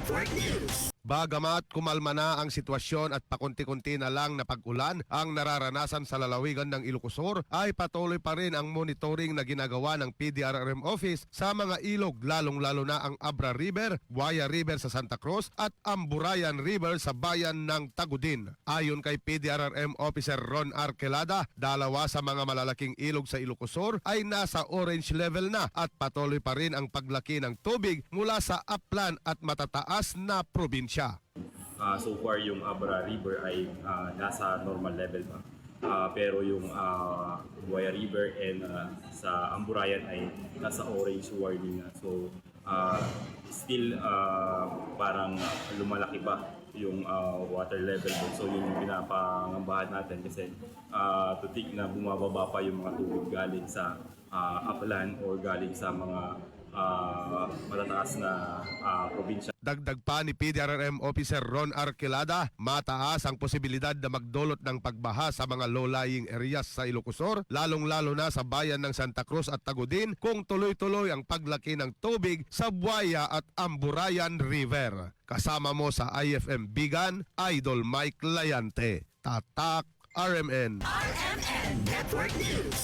Network News. Bagamat kumalma na ang sitwasyon at pakunti-kunti na lang na pag-ulan ang nararanasan sa lalawigan ng Ilocos, ay patuloy pa rin ang monitoring na ginagawa ng PDRRM Office sa mga ilog, lalong-lalo na ang Abra River, Buaya River sa Santa Cruz at Amburayan River sa bayan ng Tagudin. Ayon kay PDRRM Officer Ron Arquelada, dalawa sa mga malalaking ilog sa Ilocos ay nasa orange level na at patuloy pa rin ang paglaki ng tubig mula sa upland at matataas na probinsya. So far yung Abra River ay nasa normal level pa. Pero yung Buaya River and sa Amburayan ay nasa orange warning na. So still parang lumalaki pa yung water level doon. So yun yung pinapangambahan natin kasi to think na bumababa pa yung mga tubig galing sa upland or galing sa mga matataas na probinsya. Dagdag pa ni PDRRM Officer Ron Arquelada, mataas ang posibilidad na magdulot ng pagbaha sa mga low-lying areas sa Ilocos, lalong-lalo na sa bayan ng Santa Cruz at Tagudin kung tuloy-tuloy ang paglaki ng tubig sa Buaya at Amburayan River. Kasama mo sa IFM Bigan, Idol Mike Layante. Tatak RMN. RMN Network News.